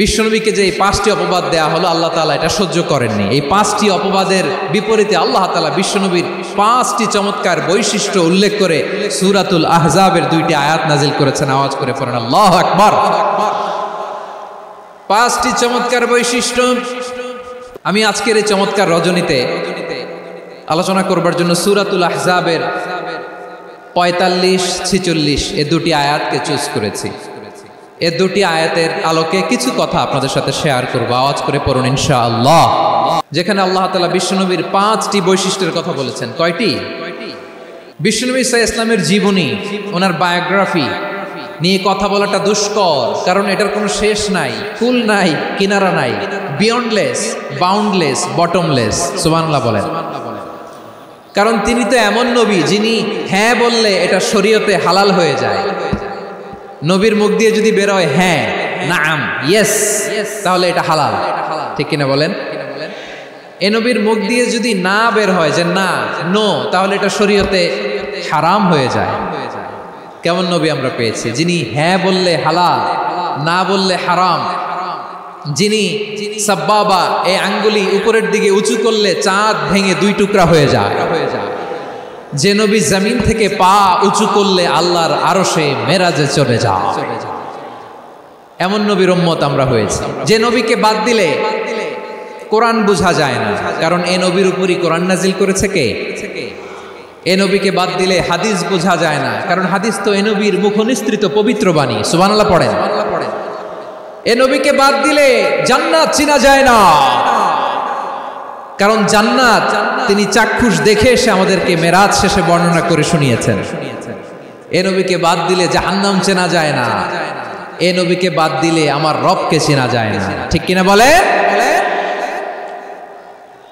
বিশ্বনবীকে যে এই 5টি অপবাদ দেয়া হলো, আল্লাহ তাআলা এটা সহ্য করেননি। এই 5টি অপবাদের বিপরীতে আল্লাহ তাআলা বিশ্বনবীর 5টি চমৎকার বৈশিষ্ট্য উল্লেখ করে সূরাতুল আহজাবের 2টি আয়াত নাজিল করেছেন। আওয়াজ করে পড়েন আল্লাহু আকবার। 5টি চমৎকার বৈশিষ্ট্য আমি আজকের এই চমৎকার রজনীতে আলোচনা করবার জন্য সূরাতুল আহজাবের 45-46 এই 2টি আয়াতকে চুজ করেছি। এই 2টি আয়াতের আলোকে কিছু কথা আপনাদের সাথে শেয়ার করব। আওয়াজ করে পড়ুন ইনশাআল্লাহ। যেখানে আল্লাহ তাআলা বিশ্বনবীর 5টি বৈশিষ্ট্যের কথা বলেছেন। কয়টি? বিশ্বনবী সাল্লাল্লাহু আলাইহি ওয়াসাল্লামের জীবনী, ওনার বায়োগ্রাফি নিয়ে কথা বলাটা দুষ্কর, কারণ এটার কোনো শেষ নাই, কুল নাই, কিনারা নাই, বিয়ন্ডলেস, বাউন্ডলেস, বটমলেস। সুবহানাল্লাহ বলেন। কারণ তিনি তো এমন নবী যিনি হ্যাঁ বললে এটা শরীয়তে হালাল হয়ে যায়। নবীর মুখ দিয়ে যদি বের হয় হ্যাঁ, নাম, ইয়েস, তাহলে এটা হালাল। ঠিক কিনা বলেন? এ নবীর মুখ দিয়ে যদি না বের হয় যে না, নো, তাহলে এটা শরীয়তে হারাম হয়ে যায়। কেমন নবী আমরা পেয়েছি যিনি হ্যাঁ বললে হালাল, না বললে হারাম, যিনি সাব্বাবা এই আঙ্গুলি উপরের দিকে উঁচু করলে চাঁদ ভেঙে 2 টুকরা হয়ে যায়, যে নবী জমিন থেকে পা উঁচু করলে আল্লাহর আরশে মেরাজে চলে যায়। এমন নবীর উম্মত আমরা হয়েছি। যে নবীকে বাদ দিলে কোরআন বোঝা যায় না, কারণ এই নবীর উপরই কোরআন নাজিল করেছে কে? এ নবীকে বাদ দিলে হাদিস বোঝা যায় না, কারণ হাদিস তো এ নবীর মুখনিসৃত পবিত্র বাণী। সুবহানাল্লাহ পড়েন। এ নবীকে বাদ দিলে জান্নাত চিনা যায় না, কারণ জান্নাত তিনি চাক্ষুষ দেখে এসে আমাদেরকে মেরাজ শেষে বর্ণনা করে শুনিয়েছেন। এ নবীকে বাদ দিলে জাহান্নাম চেনা যায় না, এ নবীকে বাদ দিলে আমার রবকে চেনা যায় না। ঠিক কিনা বলে?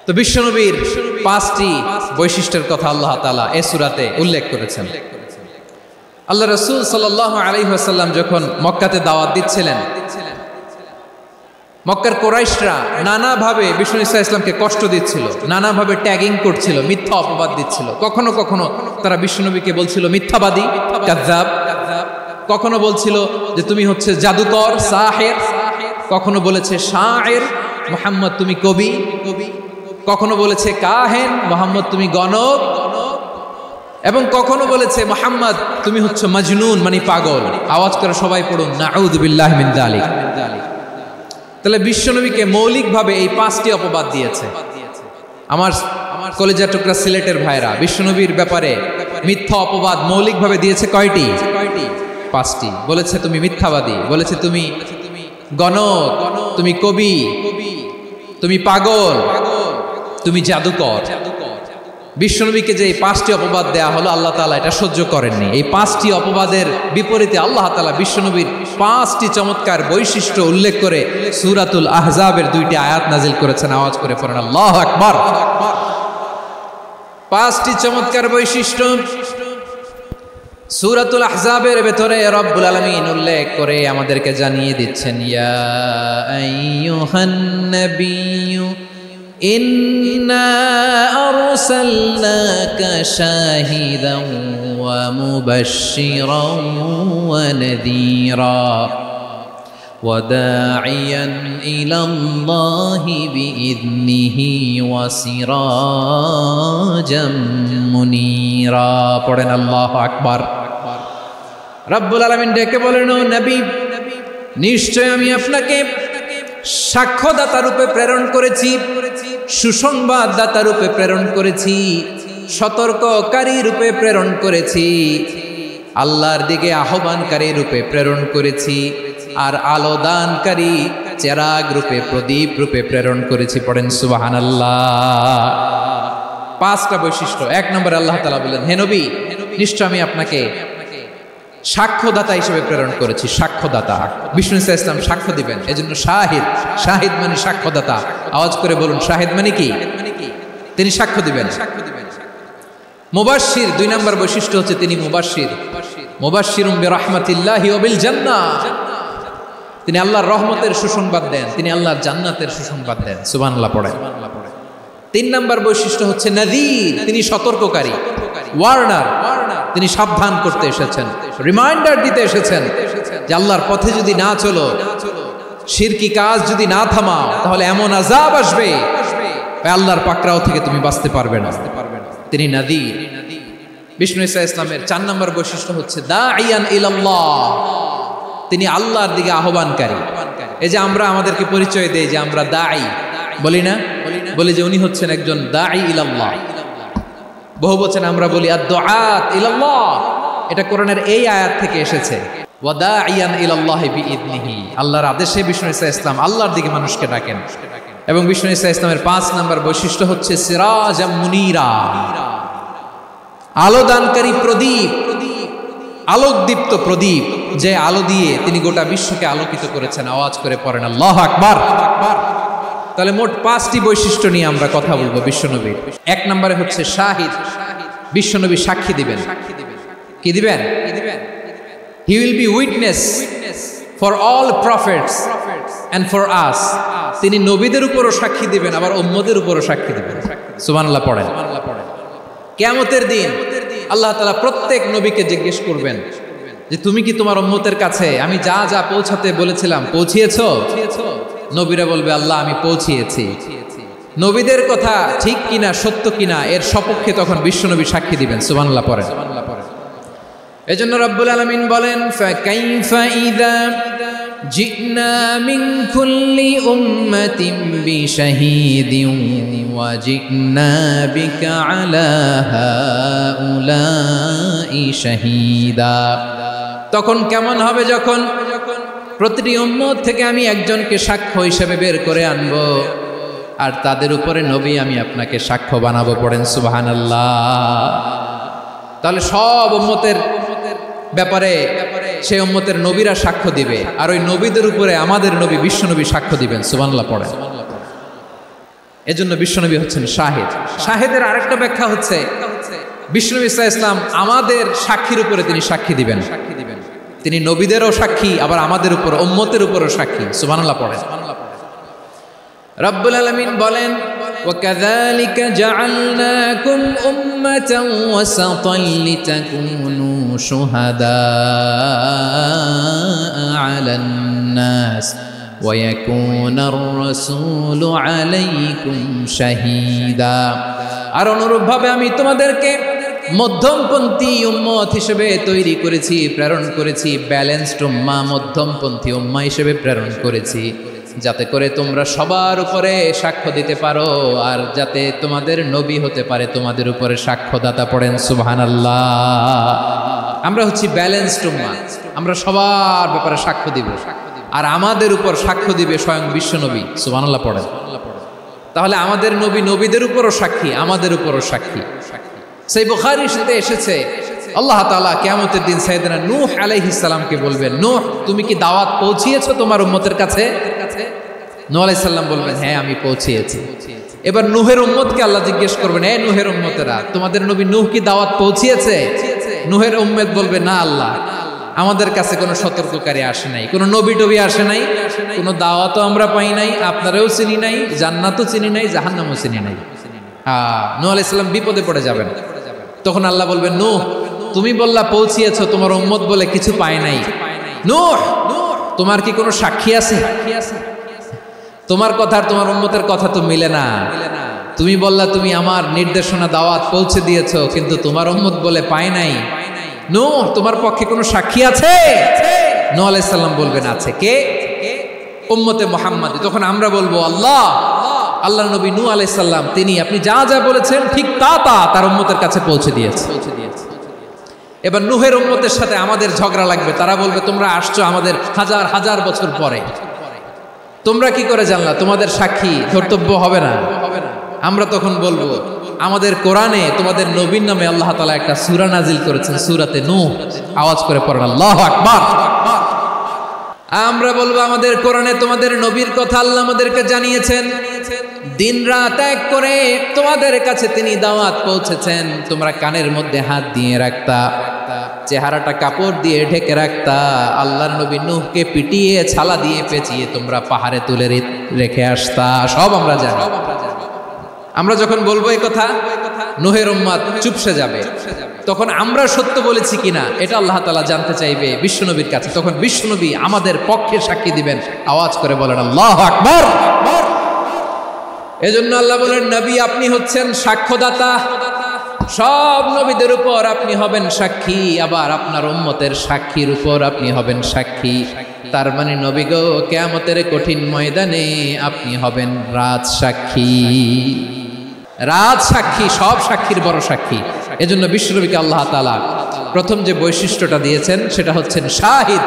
তো বিশ্বনবীর 5টি বৈশিষ্ট্যের কথা আল্লাহ তাআলা এই সূরাতে উল্লেখ করেছেন। আল্লাহ রাসূল সাল্লাল্লাহু আলাইহি ওয়াসাল্লাম যখন মক্কাতে দাওয়াত দিচ্ছিলেন, মক্কার কুরাইশরা নানাভাবে বিষ্ণু ইসা ইসলামকে কষ্ট দিচ্ছিল, নানাভাবে ট্যাগিং করছিল, মিথ্যা অপবাদ দিচ্ছিল। কখনো কখনো তারা বিশ্বনবীকে বলছিল মিথ্যাবাদী, কাযযাব। কখনো বলছিল যে তুমি হচ্ছে জাদুকর, সাহের। কখনো বলেছে শায়ের, মুহাম্মদ তুমি কবি। কখনো বলেছে কাহেন, মুহাম্মদ তুমি গণক। এবং কখনো বলেছে মুহাম্মদ তুমি হচ্ছে মাজনুন, মানে পাগল। আওয়াজ করে সবাই পড়ুন নাউযু বিল্লাহি মিন যালিক। তাহলে বিশ্বনবীকে মৌলিকভাবে এই 5টি অপবাদ দিয়েছে। আমার কলেজের টুকরা সিলেটের ভাইরা, বিশ্বনবীর ব্যাপারে মিথ্যা অপবাদ মৌলিকভাবে দিয়েছে কয়টি? 5টি। বলেছে তুমি মিথ্যাবাদী, বলেছে তুমি গণক, তুমি কবি, তুমি পাগল, তুমি জাদুকর। বিশ্বনবীকে যে এই 5টি অপবাদ দেয়া হলো, আল্লাহ তাআলা এটা সহ্য করেননি। এই 5টি অপবাদের বিপরীতে আল্লাহ তাআলা বিশ্বনবীর 5টি চমৎকার বৈশিষ্ট্য উল্লেখ করে সূরাতুল আহজাবের 2টি আয়াত নাজিল করেছেন। আওয়াজ করে পড়েন আল্লাহু আকবার। 5টি চমৎকার বৈশিষ্ট্য সূরাতুল আহজাবের ভেতরে রব্বুল আলামিন উল্লেখ করে আমাদেরকে জানিয়ে দিচ্ছেন, ইয়া আইয়ুহান নাবিয়্যু ইন্না আরসালনাকা শাহিদান ওয়া মুবাশশিরান ওয়া নাযীরা ওয়া দাঈয়ান ইলাল্লাহি বিইذনিহি ওয়া সিরাজাম মুনীরা। পড়েন আল্লাহু আকবার। রব্বুল আলামিন ডেকে বলেন, ও নবী, নিশ্চয় আমি আপনাকে সাক্ষ্যদাতা রূপে প্রেরণ করেছি, সুসংবাদদাতা রূপে প্রেরণ করেছি, সতর্ককারী রূপে প্রেরণ করেছি, আল্লাহর দিকে আহ্বানকারী রূপে প্রেরণ করেছি, আর আলো দানকারী চেরাগ রূপে, প্রদীপ রূপে প্রেরণ করেছি। পড়েন সুবহানাল্লাহ। 5টা বৈশিষ্ট্য। 1 নম্বরে আল্লাহ তাআলা বলেন, হে নবী, নিশ্চয় আমি আপনাকে সাক্ষ্যদাতা হিসেবে প্রেরণ করেছি। সাক্ষ্যদাতা, বিষ্ণু ইসলাম সাক্ষ্য দিবেন, এজন্য শাহিদ। শাহিদ মানে সাক্ষ্যদাতা। আওয়াজ করে বলুন শাহিদ মানে কি? তিনি সাক্ষ্য দিবেন। মুবাশশির, 2 নম্বর বৈশিষ্ট্য হচ্ছে তিনি মুবাশশির। মুবাশশিরুম বিরাহমাতিল্লাহি ওয়া বিল জান্নাহ। তিনি আল্লাহর রহমতের সুসংবাদ দেন, তিনি আল্লাহর জান্নাতের সুসংবাদ দেন। সুবহানাল্লাহ পড়েন। 3 নম্বর বৈশিষ্ট্য হচ্ছে নাযীর, তিনি সতর্ককারী, ওয়ার্নার। তিনি সাবধান করতে এসেছেন, রিমাইন্ডার দিতে এসেছেন যে আল্লাহর পথে যদি না চলো শিরকি কাজ যদি না থামাও তাহলে এমন আযাব আসবে আল্লাহর পাকড়াও থেকে তুমি বাঁচতে পারবে না। তিনি নাযীর। বিষ্ণু ঈসা ইসলামের 4 নম্বর বৈশিষ্ট্য হচ্ছে দাঈয়ান ইলাল্লাহ, তিনি আল্লাহর দিকে আহ্বানকারী। এই যে আমরা আমাদেরকে পরিচয় দেই যে আমরা দাঈ, বলি না? বলি যে উনি হচ্ছেন একজন দাঈ ইলাল্লাহ। বহু বচনে আমরা বলি আদ-দুআত ইলাল্লাহ, এটা কোরআনের এই আয়াত থেকে এসেছে। ওয়া দাঈয়ান ইলাল্লাহি বিইذনিহি, আল্লাহর আদেশে বিষ্ণু ঈসা ইসলাম আল্লাহর দিকে মানুষকে ডাকেন। এবং বিষ্ণু ঈসা ইসলামের 5 নম্বর বৈশিষ্ট্য হচ্ছে সিরাজাম মুনীরা, আলোদানকারী প্রদীপ, আলোকদীপ্ত প্রদীপ, যে আলো দিয়ে তিনি গোটা বিশ্বকে আলোকিত করেছেন। আওয়াজ করে পড়েন আল্লাহু আকবার। তাহলে মোট 5টি বৈশিষ্ট্য নিয়ে আমরা কথা বলবো বিশ্বনবীর। 1 নম্বরে হচ্ছে শাহিদ, বিশ্বনবী সাক্ষী দিবেন। কি দিবেন? He will be witness for all prophets and for us. তিনি নবীদের উপরও সাক্ষী দিবেন, আবার উম্মতের উপরও সাক্ষী দিবেন। সুবহানাল্লাহ পড়েন। কিয়ামতের দিন আল্লাহ তাআলা প্রত্যেক নবীকে জিজ্ঞেস করবেন যে তুমি কি তোমার উম্মতের কাছে আমি যা যা পৌঁছাতে বলেছিলাম পৌঁছিয়েছো? নবীরা বলবে আল্লাহ আমি পৌঁছিয়েছি। নবীদের কথা ঠিক কিনা, সত্য কিনা, এর সপক্ষে তখন বিশ্বনবী সাক্ষী দিবেন। সুবহানাল্লাহ পড়েন। এজন্য রব্বুল আলামিন বলেন ফাকাইফা ইযা জিনা মিন কুল্লি উম্মাতিন বিশাহীদিন ওয়া জিনা বিকা আলা হাউলাই শাহীদা। তখন কেমন হবে যখন প্রতিটি উম্মত থেকে আমি একজনকে সাক্ষ্য হিসেবে বের করে আনবো, আর তাদের উপরে নবী আমি আপনাকে সাক্ষ্য বানাবো। পড়েন সুবহানাল্লাহ। তাহলে সব উম্মতের ব্যাপারে সেই উম্মতের নবীরা সাক্ষ্য দিবে, আর ওই নবীদের উপরে আমাদের নবী বিশ্বনবী সাক্ষ্য দিবেন। সুবহানাল্লাহ পড়েন। এজন্য বিশ্বনবী হচ্ছেন শাহিদ। শাহিদের আরেকটা ব্যাখ্যা হচ্ছে বিশ্বনবী সাল্লাল্লাহু আলাইহি ওয়াসাল্লাম আমাদের সাক্ষীর উপরে তিনি সাক্ষী দিবেন। তিনি নবীদেরও সাক্ষী, আবার আমাদের উপর উম্মতের উপরও সাক্ষী। সুবহানাল্লাহ পড়েন। রব্বুল আলামিন বলেন وَكَذَلِكَ جَعَلْنَاكُمْ أُمَّةً وَسَطًا لِتَكُونُوا شُهَدَاءَ عَلَى النَّاسِ وَيَكُونَ الرَّسُولُ عَلَيْكُمْ شَهِيدًا। আর অনুরূপভাবে আমি তোমাদেরকে মধ্যমপন্থী উম্মত হিসেবে তৈরি করেছি, প্রেরণ করেছি। ব্যালেন্সড উম্মাহ, মধ্যমপন্থী উম্মাহ হিসেবে প্রেরণ করেছি, যাতে করে তোমরা সবার উপরে সাক্ষ্য দিতে পারো, আর যাতে তোমাদের নবী হতে পারে তোমাদের উপরে সাক্ষ্যদাতা। পড়েন সুবহানাল্লাহ। আমরা হচ্ছি ব্যালেন্সড উম্মাহ, আমরা সবার ব্যাপারে সাক্ষ্য দিব, আর আমাদের উপর সাক্ষ্য দিবে স্বয়ং বিশ্বনবী। সুবহানাল্লাহ পড়েন। তাহলে আমাদের নবী নবীদের উপরও সাক্ষী, আমাদের উপরও সাক্ষী। সেই বুখারীর সাথে এসেছে আল্লাহ তাআলা কিয়ামতের দিন সাইয়েদনা নূহ আলাইহিস সালামকে বলবেন, নূহ তুমি কি দাওয়াত পৌঁছিয়েছো তোমার উম্মতের কাছে? নূহ আলাইহিস সালাম বলবেন হ্যাঁ আমি পৌঁছিয়েছি। এবার নূহের উম্মতকে আল্লাহ জিজ্ঞেস করবেন, এ নূহের উম্মতেরা তোমাদের নবী নূহ কি দাওয়াত পৌঁছিয়েছে? নূহের উম্মত বলবে না আল্লাহ, আমাদের কাছে কোনো সতর্ককারী আসে নাই, কোনো নবী টবি আসে নাই, কোনো দাওয়াতও আমরা পাই নাই, আপনারাও চিনি নাই, জান্নাতও চিনি নাই, জাহান্নামও চিনি নাই। নূহ আলাইহিস সালাম বিপদে পড়ে যাবেন। তখন আল্লাহ বলবেন নূহ তুমি বললা পৌঁছিয়েছো, তোমার উম্মত বলে কিছু পায় নাই। নূহ তোমার কি কোনো সাক্ষী আছে? তোমার কথা আর তোমার উম্মতের কথা তো মিলে না। তুমি বললা তুমি আমার নির্দেশনা দাওয়াত পৌঁছে দিয়েছো, কিন্তু তোমার উম্মত বলে পায় নাই। নূহ তোমার পক্ষে কোনো সাক্ষী আছে? নূহ আলাইহিস সালাম বলবেন আছে। কে? উম্মতে মুহাম্মাদ। তখন আমরা বলবো আল্লাহ, আল্লাহ নবী নূহ আলাইহিস সালাম তিনি আপনি যা যা বলেছেন ঠিক তা তার উম্মতের কাছে পৌঁছে দিয়েছে। এবার নূহের উম্মতের সাথে আমাদের ঝগড়া লাগবে। তারা বলবে তোমরা আসছো আমাদের হাজার হাজার বছর পরে, তোমরা কি করে জানলা? তোমাদের সাক্ষী ধর্তব্য হবে না। আমরা তখন বলবো আমাদের কোরআনে তোমাদের নবীর নামে আল্লাহ তাআলা একটা সূরা নাজিল করেছেন, সূরাতে নূহ। আওয়াজ করে পড়েন আল্লাহু আকবার। আমরা বলবো আমাদের কোরআনে তোমাদের নবীর কথা আল্লাহ আমাদেরকে জানিয়েছেন, দিন রাত এক করে তোমাদের কাছে তিনি দাওয়াত পৌঁছেছেন। তোমরা কানের মধ্যে হাত দিয়ে রাখতা, চেহারাটা কাপড় দিয়ে ঢেকে রাখতা, আল্লাহর নবী নূহকে পিটিয়ে ছালা দিয়ে পেঁচিয়ে তোমরা পাহাড়ে তুলে রেখে আসতা। সব আমরা জানি। আমরা যখন বলবো এই কথা, নূহের উম্মত চুপসে যাবে। তখন আমরা সত্য বলেছি কিনা এটা আল্লাহ তাআলা জানতে চাইবে বিশ্বনবীর কাছে। তখন বিশ্বনবী আমাদের পক্ষে সাক্ষী দিবেন। আওয়াজ করে বলেন আল্লাহু আকবার। এজন্য আল্লাহ বলেন, নবী আপনি হচ্ছেন সাক্ষ্যদাতা, সব নবীদের উপর আপনি হবেন সাক্ষী, আবার আপনার উম্মতের সাক্ষীর উপর আপনি হবেন সাক্ষী। তার মানে নবী গো, কিয়ামতের কঠিন ময়দানে আপনি হবেন রাজ সাক্ষী। রাজ সাক্ষী, সব সাক্ষীর বড় সাক্ষী। এজন্য বিশ্বনবীকে আল্লাহ তাআলা প্রথম যে বৈশিষ্ট্যটা দিয়েছেন সেটা হচ্ছেন শাহিদ।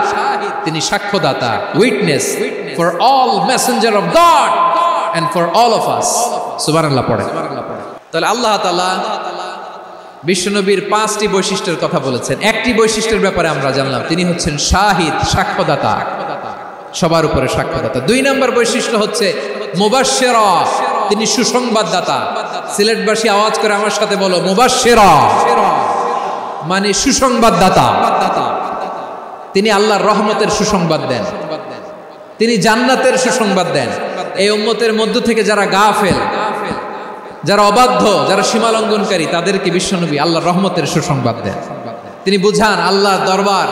তিনি সাক্ষ্যদাতা, witness for all messenger of God and for all of us। সুবহানাল্লাহ পড়ে। তাহলে আল্লাহ তাআলা বিশ্বনবীর 5টি বৈশিষ্ট্যের কথা বলেছেন। একটি বৈশিষ্ট্যের ব্যাপারে আমরা জানলাম, তিনি হচ্ছেন শাহিদ, সাক্ষ্যদাতা, সবার উপরে সাক্ষ্যদাতা। 2 নম্বর বৈশিষ্ট্য হচ্ছে মুবাশশিরা, তিনি সুসংবাদদাতা। সিলেটবাসী আওয়াজ করে আমার সাথে বলো, মুবাশশিরা মানে সুসংবাদদাতা। তিনি আল্লাহর রহমতের সুসংবাদ দেন, তিনি জান্নাতের সুসংবাদ দেন। এই উম্মতের মধ্য থেকে যারা গাফেল, যারা অবাধ্য, যারা সীমালঙ্ঘনকারী, তাদেরকে বিশ্বনবী আল্লাহর রহমতের সুসংবাদ দেন। তিনি বুঝান আল্লাহর দরবার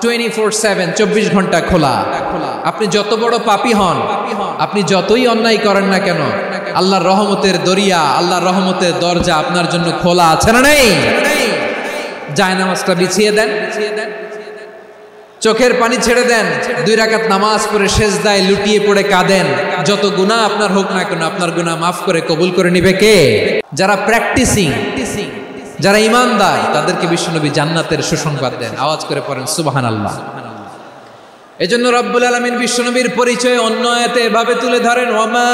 24/7, 24 ঘন্টা খোলা। আপনি যত বড় পাপী হন, আপনি যতই অন্যায় করেন না কেন, আল্লাহর রহমতের দরিয়া, আল্লাহর রহমতের দরজা আপনার জন্য খোলা আছে না নেই? জায়নামাজটা বিছিয়ে দেন, চোখের পানি ছেড়ে দেন, 2 রাকাত নামাজ পড়ে সেজদায় লুটিয়ে পড়ে কাঁদেন। যত গুনাহ আপনার হোক না কেন, আপনার গুনাহ মাফ করে কবুল করে নিবে কে? যারা প্র্যাকটিসিং, যারা ইমানদার, তাদেরকে বিশ্বনবী জান্নাতের সুসংবাদ দেন। আওয়াজ করে পড়েন সুবহানাল্লাহ। এজন্য রব্বুল আলামিন বিশ্বনবীর পরিচয় অন্য আয়াতে এভাবে তুলে ধরেন, ওয়ামা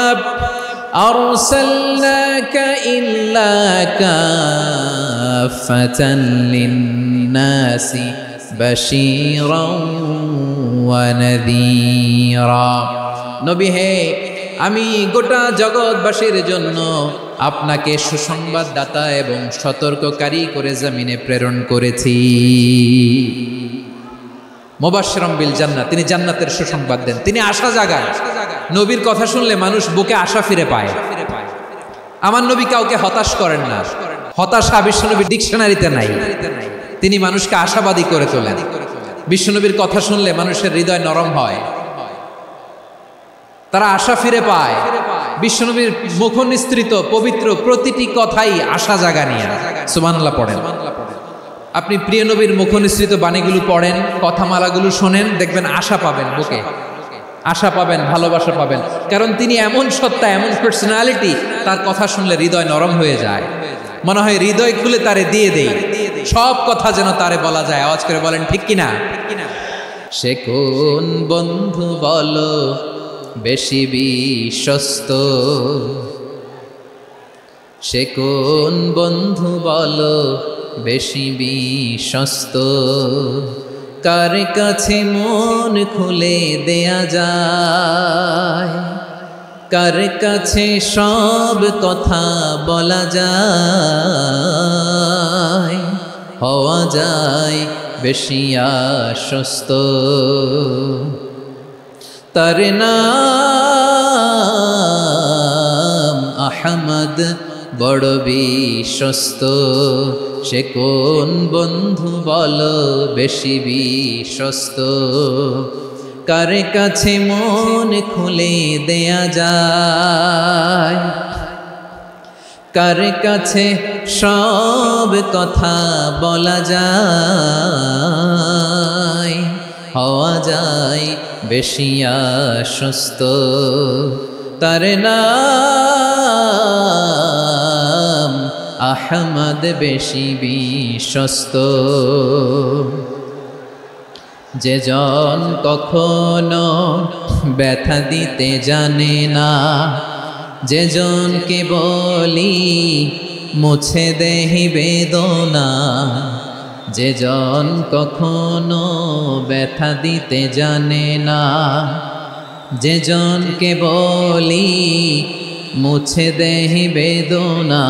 আরসালনাকা ইল্লা কাফাতান লিন-নাসি বাশীরাও ওয়া নাযীরা। নবী হে, আমি গোটা জগৎবাসীর জন্য আপনাকে সুসংবাদদাতা এবং সতর্ককারী করে জমিনে প্রেরণ করেছি। মুবাশশিরাম বিল জান্নাত, তিনি জান্নাতের সুসংবাদ দেন, তিনি আশা জাগান। নবীর কথা শুনলে মানুষ বুকে আশা ফিরে পায়। আমার নবী কাউকে হতাশ করেন না, হতাশা বিশ্বনবীর ডিকশনারিতে নাই। তিনি মানুষকে আশাবাদী করে তোলেন। বিশ্বনবীর কথা শুনলে মানুষের হৃদয় নরম হয়, তারা আশা ফিরে পায়। বিশ্বনবীর মুখ নিঃসৃত পবিত্র প্রতিটি কথাই আশা জাগানিয়া। সুবহানাল্লাহ পড়েন। আপনি প্রিয় নবীর মুখ নিঃসৃত বাণীগুলো পড়েন, কথামালাগুলো শোনেন, দেখবেন আশা পাবেন, বুকে আশা পাবেন, ভালোবাসা পাবেন। কারণ তিনি এমন সত্তা, এমন পার্সোনালিটি, তার কথা শুনলে হৃদয় নরম হয়ে যায়। মনে হয় হৃদয় খুলে তারে দিয়ে দেই, সব কথা যেন তারে বলা যায়। আওয়াজ করে বলেন ঠিক কিনা? সে কোন বন্ধু বলো বেশি বিশ্বস্ত, সে কোন বন্ধু বলো বেশি বিশ্বস্ত, কার কাছে মন খুলে দেয়া যায়, কার কাছে সব কথা বলা যায়, হওয়া যায় বেশি আশ্বস্ত। তার নাম আহমদ, বড় বিশ্বস্ত। সে কোন বন্ধু বলো বেশি বিশ্বস্ত, কার কাছে মন খুলে দেয়া যায়, কার কাছে সব কথা বলা যায়, হওয়া যায় বেশি আশ্বস্ত। তার নাম আহমদ, বেশি বিশ্বস্ত। যে জন কখনো ব্যথা দিতে জানে না, যে জনকে বলি মুছে দেহি বেদনা, যে জন কখনো ব্যথা দিতে জানে না, যে জনকে বলি মুছে দেহি বেদনা,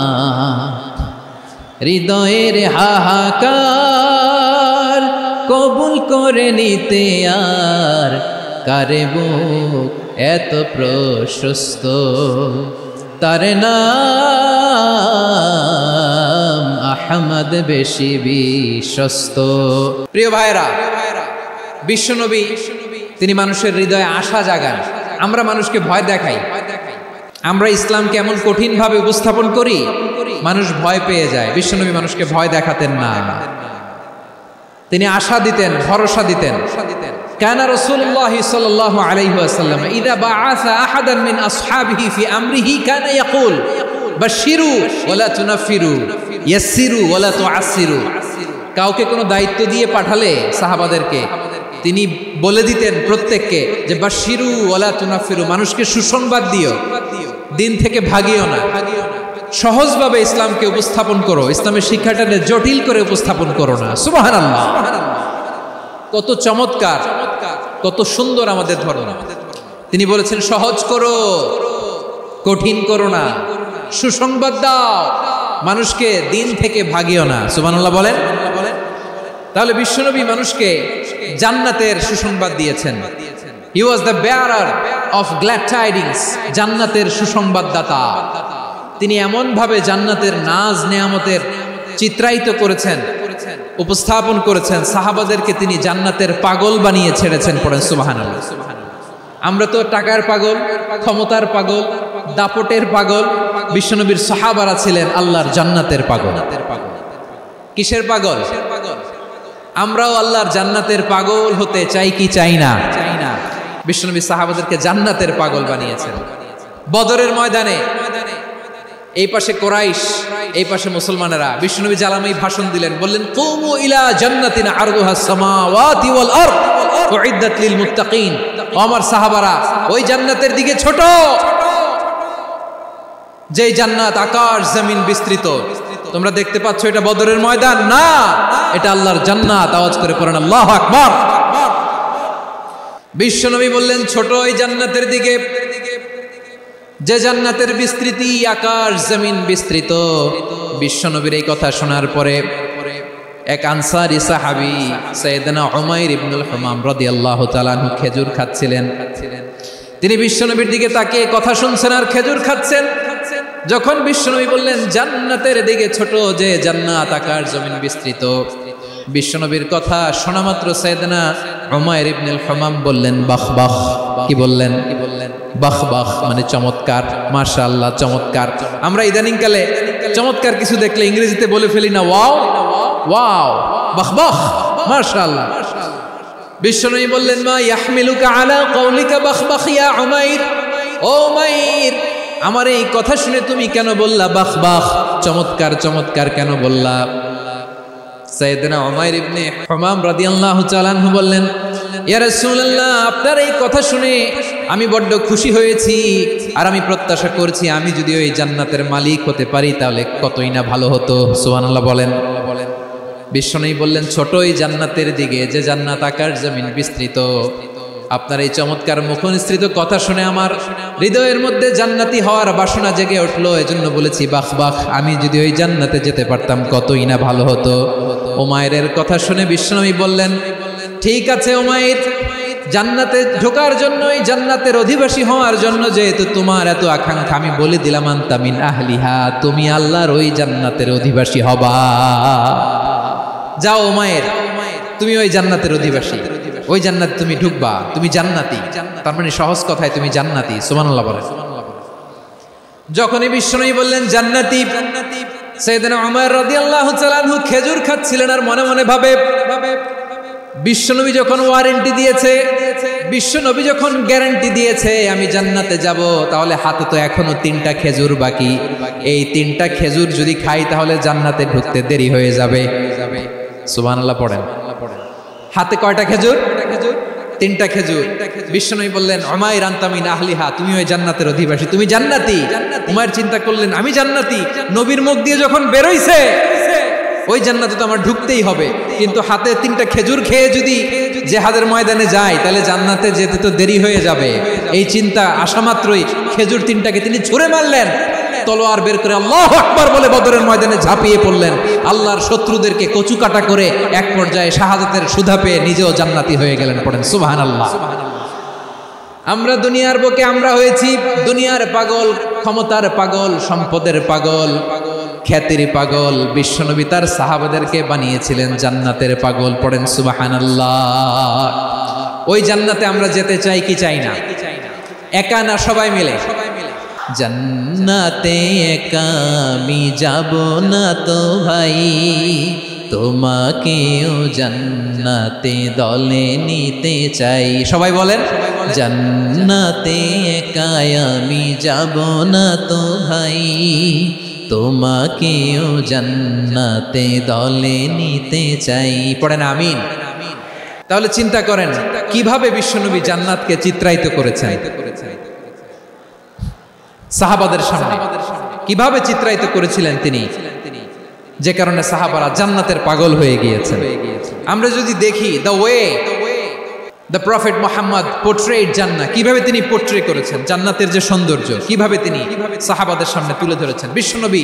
হৃদয়ের হাহাকার কবুল করে নিতে আর কারে বুক এত প্রশস্ত। তার নাম আহমদ বেশি বিশ্বস্ত। প্রিয় ভাইরা, বিশ্বনবী তিনি মানুষের হৃদয়ে আশা জাগান। আমরা মানুষকে ভয় দেখাই, আমরা ইসলামকে এমন কঠিন ভাবে উপস্থাপন করি, মানুষ ভয় পেয়ে যায়। বিশ্বনবী মানুষকে ভয় দেখাতেন না, তিনি আশা দিতেন, ভরসা দিতেন। কানা রাসূলুল্লাহ সাল্লাল্লাহু আলাইহি ওয়াসাল্লাম ইযা বাআসা আহাদান মিন আসহাবিহি ফি আমরিহি কানা ইয়াকুল বাশশিরু ওয়ালা তুনাফিরু ইয়াসসিরু ওয়ালা তুআসসিরু। কাউকে কোনো দায়িত্ব দিয়ে পাঠালে সাহাবাদেরকে তিনি বলে দিতেন প্রত্যেককে যে বাশশিরু ওয়ালা তুনাফিরু, মানুষকে সুসংবাদ দিও, দিন থেকে ভাগিও না, সহজভাবে ইসলামকে উপস্থাপন করো, ইসলামের শিক্ষাটাকে জটিল করে উপস্থাপন করো না। সুবহানাল্লাহ, কত চমৎকার, কত সুন্দর আমাদের ধর্ম। তিনি বলেছেন সহজ করো, কঠিন করো না, সুসংবাদ দাও, মানুষকে দিন থেকে ভাগিও না। সুবহানাল্লাহ বলেন। তাহলে বিশ্বনবী মানুষকে জান্নাতের সুসংবাদ দিয়েছেন। He was the bearer of glad tidings, জান্নাতের সুসংবাদদাতা। তিনি এমন ভাবে জান্নাতের নাজ নেয়ামতের চিত্রায়িত করেছেন, উপস্থাপন করেছেন, সাহাবাদেরকে তিনি জান্নাতের পাগল বানিয়ে ছেড়েছেন। পড়েন সুবহানাল্লাহ। আমরা তো টাকার পাগল, ক্ষমতার পাগল, দাপটের পাগল। বিশ্বনবীর সাহাবারা ছিলেন আল্লাহর জান্নাতের পাগল। কিসের পাগল? আমরাও আল্লাহর জান্নাতের পাগল হতে চাই কি চাই না? বিশ্বনবী সাহাবাদেরকে জান্নাতের পাগল বানিয়েছেন। বদরের ময়দানে এই পাশে কোরাইশ, এই পাশে মুসলমানেরা। বিশ্বনবী জালামাই ভাষণ দিলেন, বললেন কুমু ইলা জান্নাতিন আরদুহাস সামাওয়াতি ওয়াল আরদ উইদ্দাত লিল মুত্তাকিন। আমার সাহাবারা, ওই জান্নাতের দিকে ছোট, যে জান্নাত আকাশ জমিন বিস্তৃত। তোমরা দেখতে পাচ্ছ এটা বদরের ময়দান না, এটা আল্লাহর জান্নাত। আওয়াজ করে পড়েন আল্লাহু আকবার। বিশ্বনবী বললেন ছোট ওই জান্নাতের দিকে, যে জান্নাতের বিস্তৃতি আকাশ জমিন বিস্তৃত। বিশ্বনবীর এই কথা শোনার পরে এক আনসারী সাহাবী সাইয়েদনা উমাইর ইবনুল হুমাম রাদিয়াল্লাহু তাআলা আনহু খেজুর খাচ্ছিলেন। তিনি বিশ্বনবীর দিকে তাকিয়ে কথা শুনছেন আর খেজুর খাচ্ছেন। যখন বিশ্বনবী বললেন জান্নাতের দিকে ছোট, যে জান্নাত আকাশ জমিন বিস্তৃত, বিশ্বনবীর কথা শোনা মাত্র সাইয়েদনা উমাইর ইবনুল হুমাম বললেন বাহ বাহ। কি বললেন? বাহ বাহ মানে চমৎকার, মাশাআল্লাহ চমৎকার। আমরা ইদানিং কালে চমৎকার কিছু দেখলে ইংরেজিতে বলে ফেলি না ওয়াও ওয়াও, বাহ বাহ, মাশাআল্লাহ। বিশ্বনবী বললেন মা ইয়াহমিলুকা আলা কওলিকা বাহ বাহ ইয়া উমাইর। ও উমাইর, আমার এই কথা শুনে তুমি কেন বললা বাহ বাহ, চমৎকার চমৎকার কেন বললা? সাইয়েদনা উমাইর ইবনে হুমাম রাদিয়াল্লাহু তাআলা আনহু বললেন ইয়া রাসূলুল্লাহ, আপনার এই কথা শুনে আমি বড্ড খুশি হয়েছি, আর আমি প্রত্যাশা করছি আমি যদি ওই জান্নাতের মালিক হতে পারি তাহলে কতই না ভালো হতো। সুবহানাল্লাহ বলেন। বিশ্বনবী বললেন ছোট ওই জান্নাতের দিকে, যে জান্নাত আকাশ জমিন বিস্তৃত। আপনার এই চমৎকার মুখনিসৃত কথা শুনে আমার হৃদয়ের মধ্যে জান্নাতি হওয়ার বাসনা জেগে উঠলো, এজন্য বলেছি বাহ বাহ, আমি যদি ওই জান্নাতে যেতে পারতাম কতই না ভালো হতো। উমাইরের কথা শুনে বিশ্বনবী বললেন ঠিক আছে উমাইর, জান্নাতে ঢোকার জন্য, এই জান্নাতের অধিবাসী হওয়ার জন্য যেহেতু তোমার এত আকাঙ্ক্ষা, আমি বলে দিলাম আনতা মিন আহলিহা, তুমি আল্লাহর ওই জান্নাতের অধিবাসী হবা। যাও উমাইর, তুমি ওই জান্নাতের অধিবাসী, ওই জান্নাতে তুমি ঢুকবা, তুমি জান্নাতি। তার মানে সহজ কথায় তুমি জান্নাতি। সুবহানাল্লাহ বলেন। যখনই বিশ্বনবী বললেন জান্নাতি, সাইয়েদনা উমর রাদিয়াল্লাহু তাআলা আনহু খেজুর খাচ্ছিলেন আর মনে মনে ভাবে বিশ্বনবী যখন ওয়ারেন্টি দিয়েছে, বিশ্বনবী যখন গ্যারান্টি দিয়েছে আমি জান্নাতে যাব, তাহলে হাতে তো এখনো 3টা খেজুর বাকি। এই 3টা খেজুর যদি খাই তাহলে জান্নাতে ঢুকতে দেরি হয়ে যাবে। সুবহানাল্লাহ পড়েন। হাতে কয়টা খেজুর? 3টা খেজুর। বিশ্বনবী বললেন উমাইর আনতা মিন আহলিহা, তুমি ওই জান্নাতের অধিবাসী, তুমি জান্নাতি। উমাইর চিন্তা করলেন আমি জান্নাতি, নবীর মুখ দিয়ে যখন বেরোইছে ওই জান্নাতে তো আমার ঢুকতেই হবে, কিন্তু হাতে 3টা খেজুর খেয়ে যদি জিহাদের ময়দানে যাই তাহলে জান্নাতে যেতে তো দেরি হয়ে যাবে। এই চিন্তা আসা মাত্রই খেজুর 3টাকে তিনি ছুঁড়ে মারলেন, তলোয়ার বের করে আল্লাহু আকবার বলে বদরের ময়দানে ঝাঁপিয়ে পড়লেন। আল্লাহর শত্রুদেরকে কচুকাটা করে এক পর্যায়ে শাহাদাতের সুধা পেয়ে নিজেও জান্নাতি হয়ে গেলেন। পড়েন সুবহানাল্লাহ। আমরা দুনিয়ার বুকে আমরা হয়েছি দুনিয়ার পাগল, ক্ষমতার পাগল, সম্পদের পাগল, খ্যাতির পাগল বিশ্বনবী তার সাহাবাদেরকে বানিয়েছিলেন জান্নাতের পাগল। পড়েন সুবহানাল্লাহ। ওই জান্নাতে আমরা যেতে চাই কি চাই না? একা না সবাই মিলে? জান্নাতে একা আমি যাব না তো ভাই, তোমাকেও জান্নাতে দলে নিতে চাই। সবাই বলেন, জান্নাতে একা আমি যাব না তো ভাই, তোমাকেও জান্নাতে দলে নিতে চাই। পড়েন আমিন। তাহলে চিন্তা করেন কিভাবে বিশ্বনবী জান্নাতকে চিত্রায়িত করেছেন সাহাবাদের সামনে, কিভাবে চিত্রায়িত করেছিলেন তিনি, যে কারণে সাহাবারা জান্নাতের পাগল হয়ে গিয়েছেন। আমরা যদি দেখি the way the prophet Muhammad পোর্ট্রেড জান্নাত, কিভাবে তিনি পোর্ট্রে করেছেন জান্নাতের যে সৌন্দর্য, কিভাবে তিনি সাহাবাদের সামনে তুলে ধরেছেন। বিশ্বনবী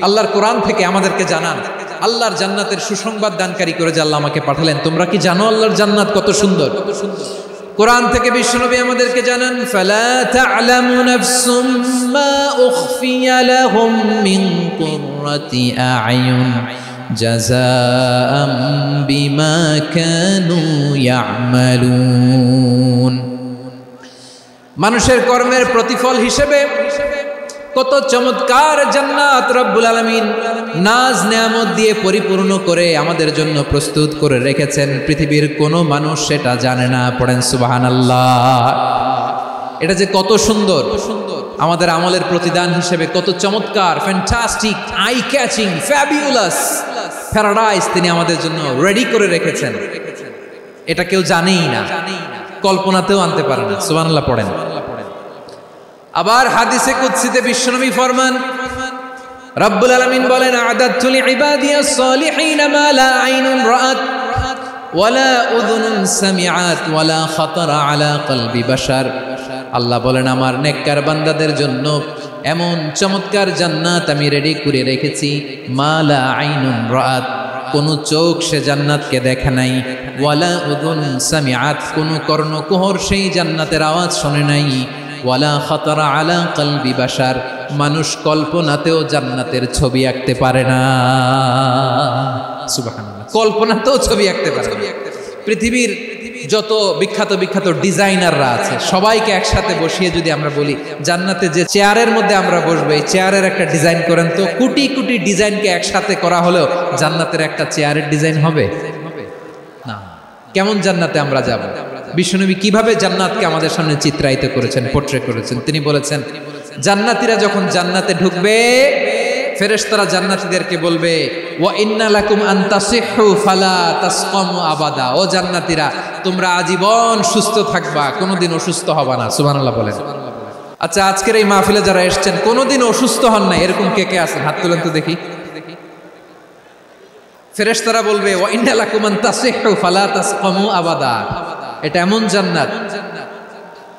আল্লাহর কোরআন থেকে আমাদেরকে জানান, আল্লাহর জান্নাতের সুসংবাদ দানকারী করে যে আল্লাহ আমাকে পাঠালেন। তোমরা কি জানো আল্লাহর জান্নাত কত সুন্দর? কোরআন থেকে বিশ্বনবী আমাদেরকে জানান, ফালা তা'লামু নাফসুম মা উখফিয়া লাহুম মিন কুররাতি আ'য়ুন জাযাআম বিমা কানু ইয়া'মালুন। মানুষের কর্মের প্রতিফল হিসেবে কত চমৎকার জান্নাত রব্বুল আলামিন নাজ নেয়ামত দিয়ে পরিপূর্ণ করে আমাদের জন্য প্রস্তুত করে রেখেছেন। পৃথিবীর কোনো মানুষ সেটা জানে না। পড়েন সুবহানাল্লাহ। এটা যে কত সুন্দর, আমাদের আমলের প্রতিদান হিসেবে কত চমৎকার, fantastic, eye catching, fabulous paradise তিনি আমাদের জন্য রেডি করে রেখেছেন। এটা কেউ জানেই না, কল্পনাতেও আনতে পারে না। সুবহানাল্লাহ পড়েন। আবার হাদিসে কুদসিতে বিশ্বনবী ফরমান, রব্বুল আলামিন বলেন, আ'দাদতু লিইবাদিয়াস সালিহিন মা লা আইনুন রাআত ওয়ালা উযুনুন সামিআত ওয়ালা খাতারা আলা কলবি বাশার। আল্লাহ বলেন, আমার নেককার বান্দাদের জন্য এমন চমৎকার জান্নাত আমি রেডি করে রেখেছি, মা লা আইনুন রাআত, কোন চোখ সে জান্নাতকে দেখে নাই, ওয়ালা উযুন সামিআত, কোন কর্ণকুহর সেই জান্নাতের আওয়াজ শোনে নাই, ওয়ালা খাতারা আলা কলবি বাশার, মানুষ কল্পনাতেও জান্নাতের ছবি আঁকতে পারে না। সুবহানাল্লাহ, কল্পনাতেও ছবি আঁকতে পারে না। পৃথিবীর যত বিখ্যাত বিখ্যাত ডিজাইনাররা আছে সবাইকে একসাথে বসিয়ে যদি আমরা বলি জান্নাতে যে চেয়ারের মধ্যে আমরা বসবো, এই চেয়ারের একটা ডিজাইন করেন তো, কোটি কোটি ডিজাইনকে একসাথে করা হলেও জান্নাতের একটা চেয়ারের ডিজাইন হবে না। কেমন জান্নাতে আমরা যাব? বিশ্বনবী কিভাবে জান্নাতকে আমাদের সামনে চিত্রায়িত করেছেন, পোর্ট্রে করেছেন। তিনি বলেছেন, জান্নাতীরা যখন জান্নাতে ঢুকবে, ফেরেশতারা জান্নাতীদেরকে বলবে, ওয়া ইন্না লাকুম আন তাসিহু ফালা তাসকামু আবাদা। ও জান্নাতীরা, তোমরা আজীবন সুস্থ থাকবা, কোনোদিন অসুস্থ হবা না। সুবহানাল্লাহ বলেন। আচ্ছা, আজকের এই মাহফিলে যারা এসেছেন কোনোদিন অসুস্থ হন না, এরকম কে কে আছেন? হাত তুলেন তো দেখি। ফেরেশতারা বলবে, ওয়া ইন্না লাকুম আন তাসিহু ফালা তাসকামু আবাদা। এটা এমন জান্নাত,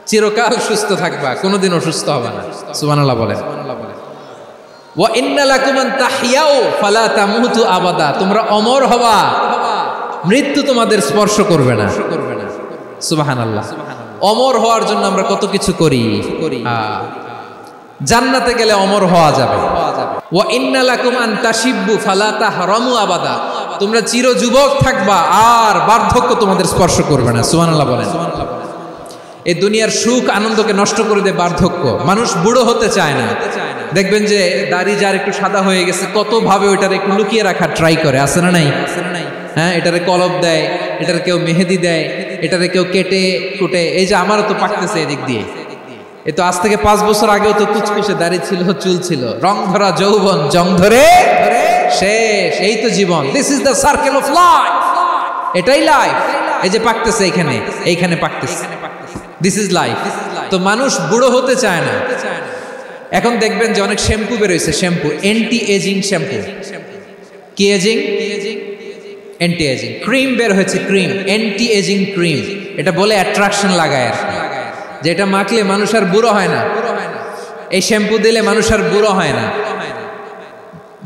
চিরকাল সুস্থ থাকবা, কোনোদিন অসুস্থ হবে না। সুবহানাল্লাহ বলেন। ওয়া ইন্না লাকুম আন তাহইয়াউ ফালা তামুতু আবাদা। তোমরা অমর হবা, মৃত্যু তোমাদের স্পর্শ করবে না। সুবহানাল্লাহ। অমর হওয়ার জন্য আমরা কত কিছু করি। জান্নাতে গেলে অমর হওয়া যাবে। ওয়া ইন্না লাকুম আন তাশিব্বু ফালা তাহরামু আবাদা। তোমরা চির যুবক থাকবা, আর বার্ধক্য তোমাদের স্পর্শ করবে না। সুবহানাল্লাহ বলেন। এই দুনিয়ার সুখ আনন্দকে নষ্ট করে দেয় বার্ধক্য। মানুষ বুড়ো হতে চায় না। দেখবেন যে দাড়ি যার একটু সাদা হয়ে গেছে, কত ভাবে ওইটার একটু লুকিয়ে রাখার ট্রাই করে, আছে না নাই? হ্যাঁ, এটারে কলব দেয়, এটার কেউ মেহেদি দেয়, এটারে কেউ কেটে কুটে। এই যে আমারও তো পাকতেছে এদিক দিয়ে, এ তো আজ থেকে 5 বছর আগেও তো কুচকুচে দাড়ি ছিল, চুল ছিল, রং ধরা যৌবন, জং ধরে শেষ। এই তো জীবন। This is the circle of life. এটাই লাইফ। এই যে পাকতেছে এইখানে, এইখানে পাকতেছে, দিস ইজ লাইফ। তো মানুষ বুড়ো হতে চায় না। এখন দেখবেন যে অনেক শ্যাম্পু বেরোইছে, শ্যাম্পু, অ্যান্টি এজিং শ্যাম্পু। কি এজিং? Anti ageing. ক্রিম বের হয়েছে, ক্রিম, অ্যান্টি এজিং ক্রিম। এটা বলে অ্যাট্রাকশন লাগায়, যে এটা মাখলে মানুষ আর বুড়ো হয় না, এই শ্যাম্পু দিলে মানুষ আর বুড়ো হয় না।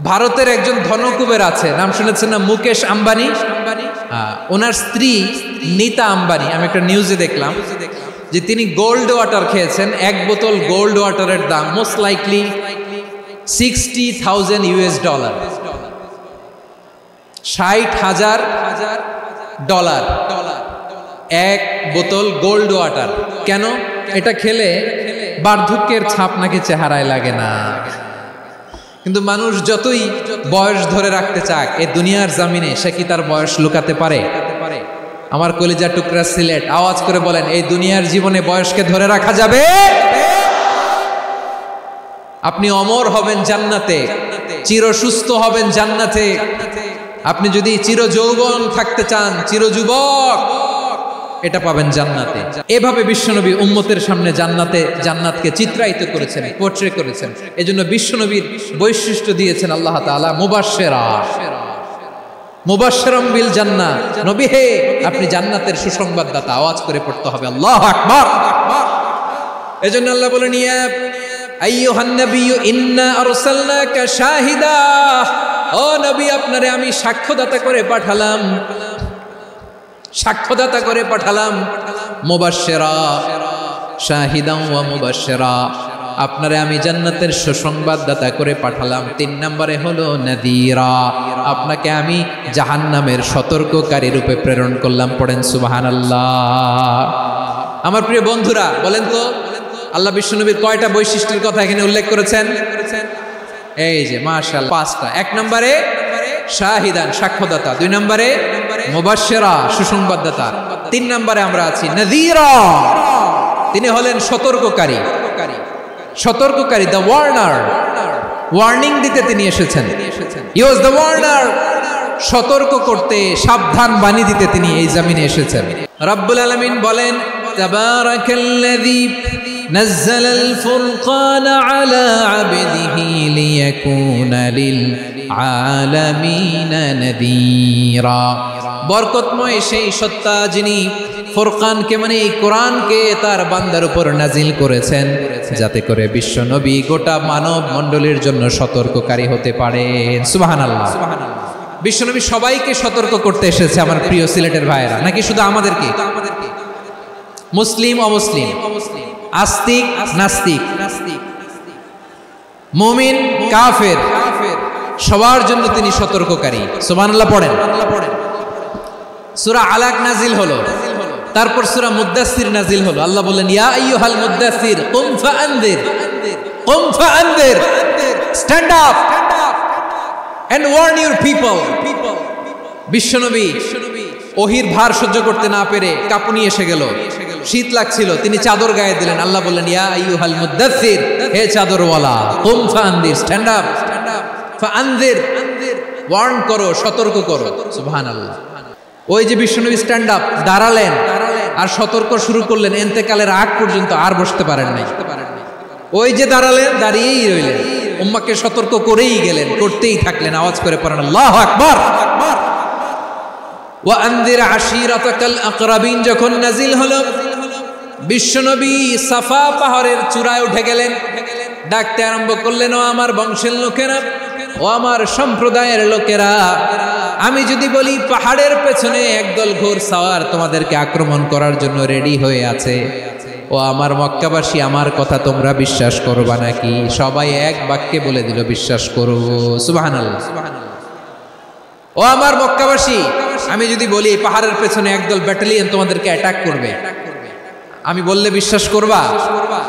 ভারতের একজন ধনকুবের আছে, নাম শুনেছেন না? মুকেশ আম্বানি। ওনার স্ত্রী নীতা আম্বানি, আমি একটা নিউজে দেখলাম যে তিনি গোল্ড ওয়াটার খেয়েছেন। 1 বোতল গোল্ড ওয়াটারের দাম মোস্ট লাইকলি $60,000 $60,000 এক বোতল গোল্ড ওয়াটার। কেন? এটা খেলে বার্ধক্যের ছাপ নাকি চেহারায় লাগে না। কিন্তু মানুষ যতই বয়স ধরে রাখতে চাক এই দুনিয়ার জামিনে সে কি তার বয়স লুকাতে পারে? আমার কলিজা টুকরা সিলেট, আওয়াজ করে বলেন, এই দুনিয়ার জীবনে বয়সকে ধরে রাখা যাবে? আপনি অমর হবেন জান্নাতে, চির সুস্থ হবেন জান্নাতে। আপনি যদি চির যৌবন থাকতে চান, চির যুবক, এটা পাবেন জান্নাতে। এভাবে বিশ্বনবী উম্মতের সামনে জান্নাতকে চিত্রায়িত করেছেন, পোর্ট্রে করেছেন। এজন্য বিশ্বনবীর বৈশিষ্ট্য দিয়েছেন আল্লাহ তাআলা মুবাশশিরাম বিল জান্নাহ। নবী হে, আপনি জান্নাতের সুসংবাদদাতা। আওয়াজ করে পড়তে হবে আল্লাহু আকবার। এজন্য আল্লাহ বলেন, ইয়া আইয়ুহান নাবিয়্যু ইন্না আরসালনাকা শাহিদা, ও নবী আপনারে আমি সাক্ষ্যদাতা করে পাঠালাম। মুবাশশিরা শাহিদান ওয়া মুবাশশিরা, আপনারে আমি জান্নাতের সুসংবাদদাতা করে পাঠালাম। 3 নম্বরে হলো নাযীরা, আপনাকে আমি জাহান্নামের সতর্ককারী রূপে প্রেরণ করলাম। পড়েন সুবহানাল্লাহ। আমার প্রিয় বন্ধুরা, বলেন তো আল্লাহ বিশ্বনবীর কয়টা বৈশিষ্ট্যের কথা এখানে উল্লেখ করেছেন? এই যে মাশাআল্লাহ 5টা। 1 নম্বরে শাহিদান, সাক্ষ্যদাতা। 2 নম্বরে মুবাশশিরা, সুসংবাদদাতা। 3 নম্বরে আমরা আছি নাযীরা, তিনি হলেন সতর্ককারী। দ্য ওয়ার্নার, ওয়ার্নিং দিতে তিনি এসেছেন। হি ওয়াজ দ্য ওয়ার্নার, সতর্ক করতে, সাবধান বাণী দিতে তিনি এই জমিনে এসেছেন। রব্বুল আলামিন বলেন, তাবারাকাল্লাযী নাযালাল ফুরকানা আলা আবদিহি লিয়াকুনা লিল আলামিনা নাযীরা। বরকতময় সেই সত্তা যিনি ফুরকানকে মানে এই কোরআনকে তার বান্দার উপর নাজিল করেছেন, যাতে করে বিশ্ব নবী গোটা মানব মণ্ডলীর জন্য সতর্ককারী হতে পারেন। সুবহানাল্লাহ। বিশ্বনবী সবাইকে সতর্ক করতে এসেছে আমার প্রিয় সিলেটের ভাইয়েরা, নাকি শুধু আমাদেরকে? মুসলিম অমুসলিম, আস্তিক নাস্তিক, মুমিন কাফের, সবার জন্য তিনি সতর্ককারী। সুবহানাল্লাহ পড়েন। সূরা আলাক নাজিল হলো, তারপর সূরা মুদ্দাসসির নাজিল হলো। আল্লাহ বলেন, ইয়া আইয়ুহাল মুদ্দাসসির কুম ফাআনদির, stand up and warn your people. বিশ্বনবী ওহির ভার সহ্য করতে না পেরে কাঁপুনি এসে গেল, শীত লাগছিল, তিনি চাদর গায়ে দিলেন। আল্লাহ বললেন, ইয়া আইয়ুহাল মুদ্দাসসির, হে চাদরওয়ালা, কুম ফাআনদির, স্ট্যান্ড আপ, ফাআনদির, ওয়ার্ন করো, সতর্ক করো। সুবহানাল্লাহ। ওই যে বিশ্বনবী স্ট্যান্ড আপ, দাঁড়ালেন আর সতর্ক শুরু করলেন, ইন্তেকালের আগ পর্যন্ত আর বসতে পারেন নাই। ওই যে দাঁড়ালেন, দাঁড়িয়েই রইলেন, উম্মাহকে সতর্ক করেই গেলেন, করতেই থাকলেন। আওয়াজ করে পড়েন আল্লাহু আকবার। ওয়া আনদির আশিরাতাকাল আকরাবিন যখন নাজিল হলো, বিশ্বনবী সাফা পাহাড়ের চূড়ায় উঠে গেলেন, ডাকতে আরম্ভ করলেন, ও আমার বংশের লোকেরা, ও আমার সম্প্রদায়ের লোকেরা, আমি যদি বলি পাহাড়ের পেছনে একদল ঘোড়সাওয়ার তোমাদেরকে আক্রমণ করার জন্য রেডি হয়ে আছে, ও আমার মক্কাবাসী, আমার কথা তোমরা বিশ্বাস করবা নাকি? সবাই এক বাক্যে বলে দিল, বিশ্বাস করব। সুবহানাল্লাহ। ও আমার মক্কাবাসী, আমি যদি বলি পাহাড়ের পেছনে একদল ব্যাটালিয়ন তোমাদেরকে অ্যাটাক করবে, আমি বললে বিশ্বাস করবা?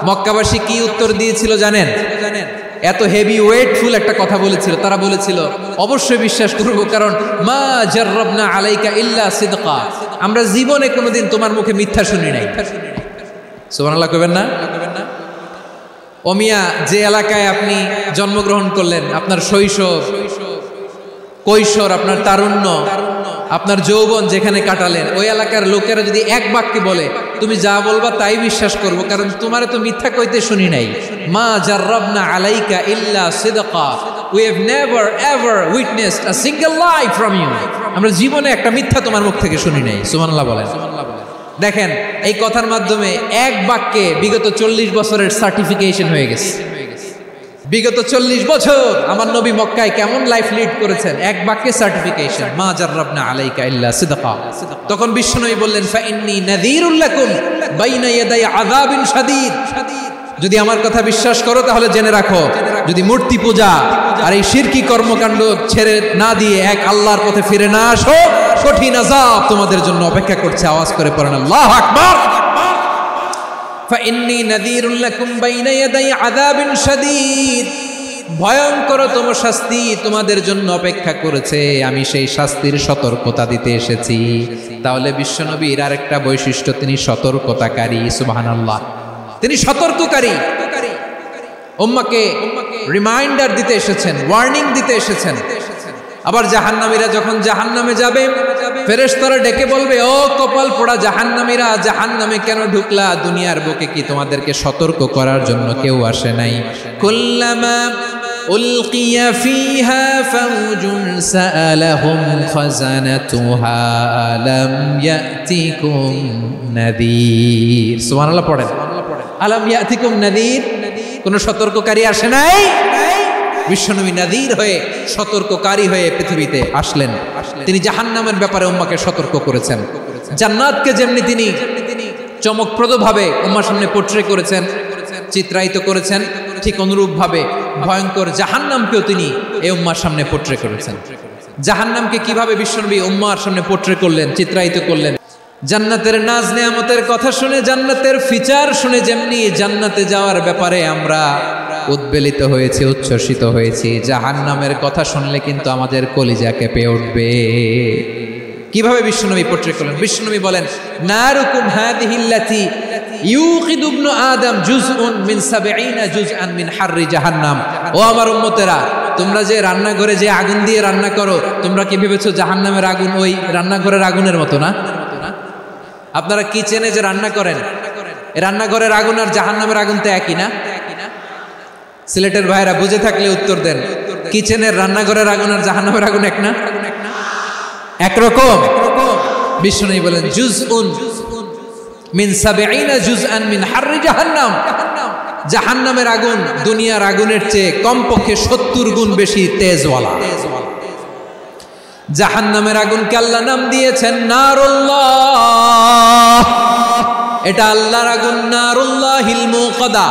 মক্কাবাসী কি উত্তর দিয়েছিল জানেন? এত হেভি ওয়েটফুল একটা কথা বলেছিল। তারা বলেছিল, অবশ্যই বিশ্বাস করব, কারণ মা জাররাবনা আলাইকা ইল্লা সিদকা, আমরা জীবনে কোনোদিন তোমার মুখে মিথ্যা শুনি নাই। সুবহানাল্লাহ কইবেন না? ও মিয়া, যে এলাকায় আপনি জন্মগ্রহণ করলেন, আপনার শৈশব, কৈশোর, আপনার তারুণ্য, আপনার যৌবন যেখানে কাটালেন, ওই এলাকার লোকেরা যদি এক বাক্যে বলে, তুমি যা বলবা তাই বিশ্বাস করব, কারণ তোমারে তো মিথ্যা কইতে শুনি নাই। মা জাররাবনা আলাইকা ইল্লা সিদকা, we have never ever witnessed a single lie from you, আমরা জীবনে একটা মিথ্যা তোমার মুখ থেকে শুনি নাই। সুবহানাল্লাহ বলেন। দেখেন, এই কথার মাধ্যমে এক বাক্যে বিগত 40 বছরের সার্টিফিকেশন হয়ে গেছে। বিগত 40 বছর আমার নবী মক্কায় কেমন লাইফ লিড করেছেন, এক বাক্যে সার্টিফিকেশন, মা জাররাবনা আলাইকা ইল্লা সিদকা। তখন বিশ্বনবী বললেন, ফাইন্নী নাযীরুল লাকুম বাইনা ইয়াদাই আযাবিন শাদীদ, যদি আমার কথা বিশ্বাস করো তাহলে জেনে রাখো যদি মূর্তি পূজা আর এই শিরকি কর্মকাণ্ড ছেড়ে না দিয়ে এক আল্লাহর পথে ফিরে না আসো, কঠিন আযাব তোমাদের জন্য অপেক্ষা করছে। আওয়াজ করে পড়েন আল্লাহু আকবার। ফাইন্নী নাযীরুল লাকুম বাইনা ইয়াদাই আযাবিন শাদীদ, ভয়ঙ্করতম শাস্তি তোমাদের জন্য অপেক্ষা করেছে, আমি সেই শাস্তির সতর্কতা দিতে এসেছি। তাহলে বিশ্বনবীর আরেকটা বৈশিষ্ট্য, তিনি সতর্কতাকারী। সুবহানাল্লাহ, তিনি সতর্ককারী। উম্মাহকে রিমাইন্ডার দিতে এসেছেন, ওয়ার্নিং দিতে এসেছেন। আবার জাহান্নামীরা যখন জাহান্নামে যাবে, ফেরেশতারা ডেকে বলবে, ও কপাল পোড়া জাহান্নামীরা, জাহান্নামে কেন ঢুকলা? দুনিয়ার বুকে কি তোমাদেরকে সতর্ক করার জন্য কেউ আসে নাই? কুল্লামা উলকিয়া ফিহা ফাউজুন সাআলাহুম খাযানাতুহা আলাম ইয়াতিকুম নাযীর। সুবহানাল্লাহ পড়েন, আলাম ইয়াতিকুম নাযীর, কোন সতর্ককারী আসে নাই? বিশ্বনবী নাযীর হয়ে, সতর্ককারী হয়ে পৃথিবীতে আসলেন। তিনি জাহান্নামের ব্যাপারে উম্মাহকে সতর্ক করেছেন। জান্নাতকে যেমনি তিনি চমকপ্রদভাবে উম্মার সামনে পোট্রে করেছেন, চিত্রায়িত করেছেন, ঠিক অনুরূপভাবে ভয়ঙ্কর জাহান্নামকেও তিনি এই উম্মার সামনে পোট্রে করেছেন। জাহান্নামকে কিভাবে বিশ্বনবী উম্মার সামনে পোট্রে করলেন, চিত্রায়িত করলেন? জান্নাতের নাজ নেয়ামতের কথা শুনে, জান্নাতের ফিচার শুনে যেমনি জান্নাতে যাওয়ার ব্যাপারে আমরা উদ্বেলিত হয়েছি, উচ্ছ্বসিত হয়েছি, জাহান্নামের কথা শুনলে কিন্তু আমাদের কলিজা কেঁপে উঠবে। কিভাবে বিশ্বনবী পোট্রে করলেন? বিশ্বনবী বলেন, নারুকুম হাদিহিল্লাতি ইউকিদু ইবনু আদম জুজউন মিন ৭০ জুজআন মিন হাররি জাহান্নাম। ও আমার উম্মতেরা, তোমরা যে রান্নাঘরে যে আগুন দিয়ে রান্না করো, তোমরা কি ভেবেছো জাহান্নামের আগুন ওই রান্নাঘরের আগুনের মতো না? আপনারা কিচেনে যে রান্না করেন, রান্নাঘরের আগুন আর জাহান্নামের আগুন তো একই না? সিলেটের ভাইরা বুঝে থাকলে উত্তর দেন। কিচেনের রান্নাঘরের আগুন আর জাহান্নামের আগুন এক না? একরকম। বিষ্ণু বলেন, জুজউন মিন ৭০ জুজআন মিন হাররি জাহান্নাম। জাহান্নামের আগুন দুনিয়ার আগুনের চেয়ে কমপক্ষে ৭০ গুণ বেশি তেজওয়ালা। জাহান্নামের আগুনকে আল্লাহ নাম দিয়েছেন নারুল্লাহ। এটা আল্লাহর আগুন, নারুল্লাহিল মুকাদা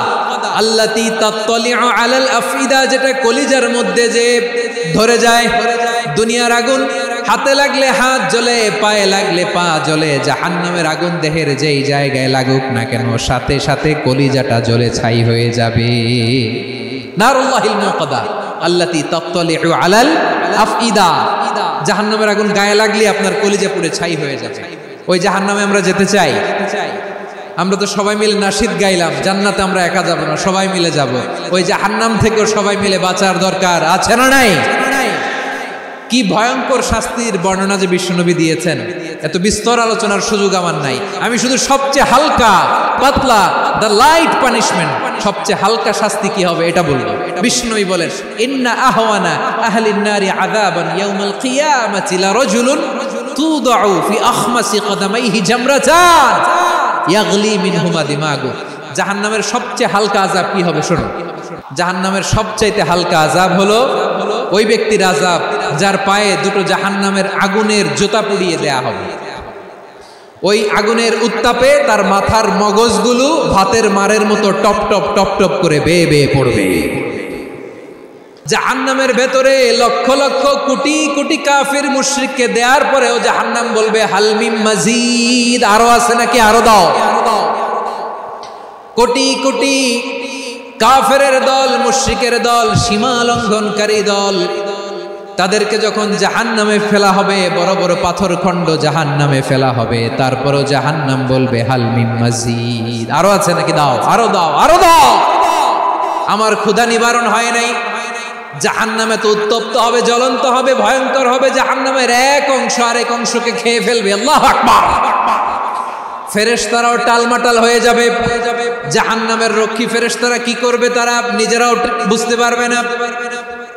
আল্লাতী তাত্তালিউ আলাল আফইদা, যেটা কলিজার মধ্যে যে ধরে যায়। দুনিয়ার আগুন হাতে লাগলে হাত জ্বলে, পায়ে লাগলে পা জ্বলে। জাহান্নামের আগুন দেহের যেই জায়গায় লাগুক না কেন, সাথে সাথে কলিজাটা জ্বলে ছাই হয়ে যাবে। নারুল্লাহিল মুকাদা আল্লাতী তাত্তালিউ আলাল আফইদা, জাহান্নামের আগুন গায়ে লাগলে আপনার কলিজা পুড়ে ছাই হয়ে যাবে। ওই জাহান্নামে আমরা যেতে চাই? আমরা তো সবাই মিলে নাশিদ গাইলাম, জান্নাতে আমরা একা যাব না, সবাই মিলে যাব। ওই জাহান্নাম থেকেও সবাই মিলে বাঁচার দরকার আছে না নাই? কি ভয়ঙ্কর শাস্তির বর্ণনা যে বিশ্বনবী দিয়েছেন, এত বিস্তর আলোচনার সুযোগ আমার নাই। আমি শুধু সবচেয়ে হালকা পাতলা, দ্য লাইট পানিশমেন্ট, সবচেয়ে হালকা শাস্তি কি হবে এটা বলবো। বিশ্বনবী বলেন, ইন্না আহওয়ানা আহলিন নারি আযাবান ইয়াউমাল কিয়ামাতি লারাজুলুন তুদাউ ফি আখমাসি কদামাইহি জামরাতান ইয়াগলি মিনহুমা দিমাগু। জাহান্নামের সবচেয়ে হালকা আযাব কি হবে? শোনো, জাহান্নামের সবচাইতে হালকা আযাব হলো ওই ব্যক্তির আযাব যার পায়ে দুটো জাহান্নামের আগুনের জুতা পুড়িয়ে দেয়া হবে। ওই আগুনের উত্তাপে তার মাথার মগজগুলো ভাতের মারের মতো টপ টপ টপ টপ করে বেয়ে বেয়ে পড়বে। জাহান্নামের ভেতরে লক্ষ লক্ষ কোটি কোটি কাফির মুশরিককে দেওয়ার পরেও জাহান্নাম বলবে, হাল মিন মাজিদ, আরো আছে নাকি, আরো দাও। কোটি কোটি কাফেরের দল, মুশরিকের দল, সীমা লঙ্ঘনকারী দল, তাদেরকে যখন জাহান্নামে ফেলা হবে, বড় বড় পাথর খণ্ড জাহান্নামে ফেলা হবে, তারপরও জাহান্নাম বলবে, হাল মিন মাজিদ, আরো আছে নাকি, দাও, আরো দাও, আরো দাও। আমার ক্ষুধা নিবারণ হয় নাই। জাহান্নামে তো উত্তপ্ত হবে, জ্বলন্ত হবে, ভয়ঙ্কর হবে। জাহান্নামের এক অংশ আরেক অংশকে খেয়ে ফেলবে। আল্লাহু আকবার। ফেরেশতারাও টালমাটাল হয়ে যাবে। জাহান্নামের রক্ষী ফেরেশতারা কি করবে তারা নিজেরাও বুঝতে পারবে না।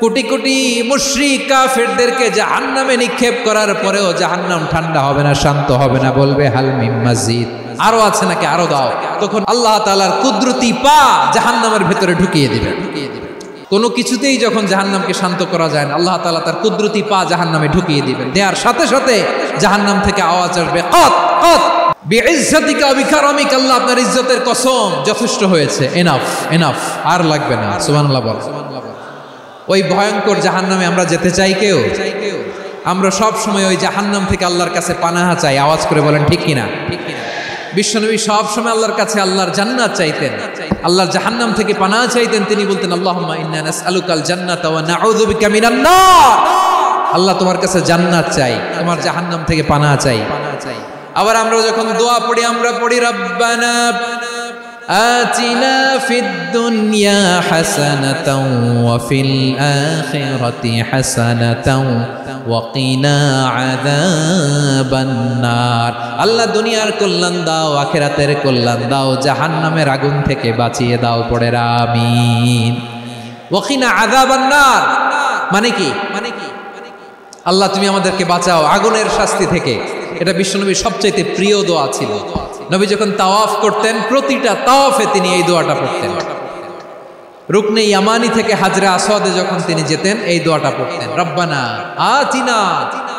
কোটি কোটি মুশরিক কাফেরদেরকে জাহান্নামে নিক্ষেপ করার পরেও জাহান্নাম ঠান্ডা হবে না, শান্ত হবে না, বলবে হাল মিন মাজিদ, আরো আছে নাকি, আরো দাও। তখন আল্লাহ তাআলার কুদরতি পা জাহান্নামের ভেতরে ঢুকিয়ে দিবে। কোনো কিছুতেই যখন জাহান্নামকে শান্ত করা যায় না, আল্লাহ তাআলা তার কুদরতি পা জাহান্নামে ঢুকিয়ে দিবেন। দেওয়ার সাথে সাথে জাহান্নাম থেকে আওয়াজ আসবে, কত কত বিইজ্জাতিকা ওয়া বিকারামিকা, আল্লাহ আপনার ইজ্জতের কসম, যথেষ্ট হয়েছে, এনাফ এনাফ, আর লাগবে না। সুবহানাল্লাহ বল। ওই ভয়ঙ্কর জাহান্নামে আমরা যেতে চাই কেউ? আমরা সব সময় ওই জাহান্নাম থেকে আল্লাহর কাছে পানাহা চাই। আওয়াজ করে বলেন ঠিক কিনা? বিশ্বনবী সব সময় আল্লাহর কাছে আল্লাহর জান্নাত চাইতেন, আল্লাহর জাহান্নাম থেকে পানাহা চাইতেন। তিনি বলতেন আল্লাহুম্মা ইন্না নাসআলুকাল জান্নাতা ওয়া নাউযু বিকা মিনান নার। আল্লাহ তোমার কাছে জান্নাত চাই, তোমার জাহান্নাম থেকে পানাহা চাই। আবার আমরা যখন দোয়া পড়ি আমরা পড়ি রব্বানা আতিনা ফিদ দুনিয়া হাসানাতাও ওয়া ফিল আখিরাতি হাসানাতাও ওয়া কিনা আযাবান নার। আল্লাহ দুনিয়ার কল্যাণ দাও, আখিরাতের কল্যাণ দাও, জাহান্নামের আগুন থেকে বাঁচিয়ে দাও। পড়ে আমিন। ওয়া কিনা আযাবান নার মানে কি? আল্লাহ তুমি আমাদেরকে বাঁচাও আগুনের শাস্তি থেকে। এটা বিশ্বনবীর সবচাইতে প্রিয় দোয়া ছিল। নবী যখন তাওয়াফ করতেন প্রতিটা তাওয়াফে তিনি এই দোয়াটা পড়তেন। রুকনে ইয়ামানি থেকে হাজরে আসওয়াদে যখন তিনি যেতেন এই দোয়াটা পড়তেন, রব্বানা আতিনা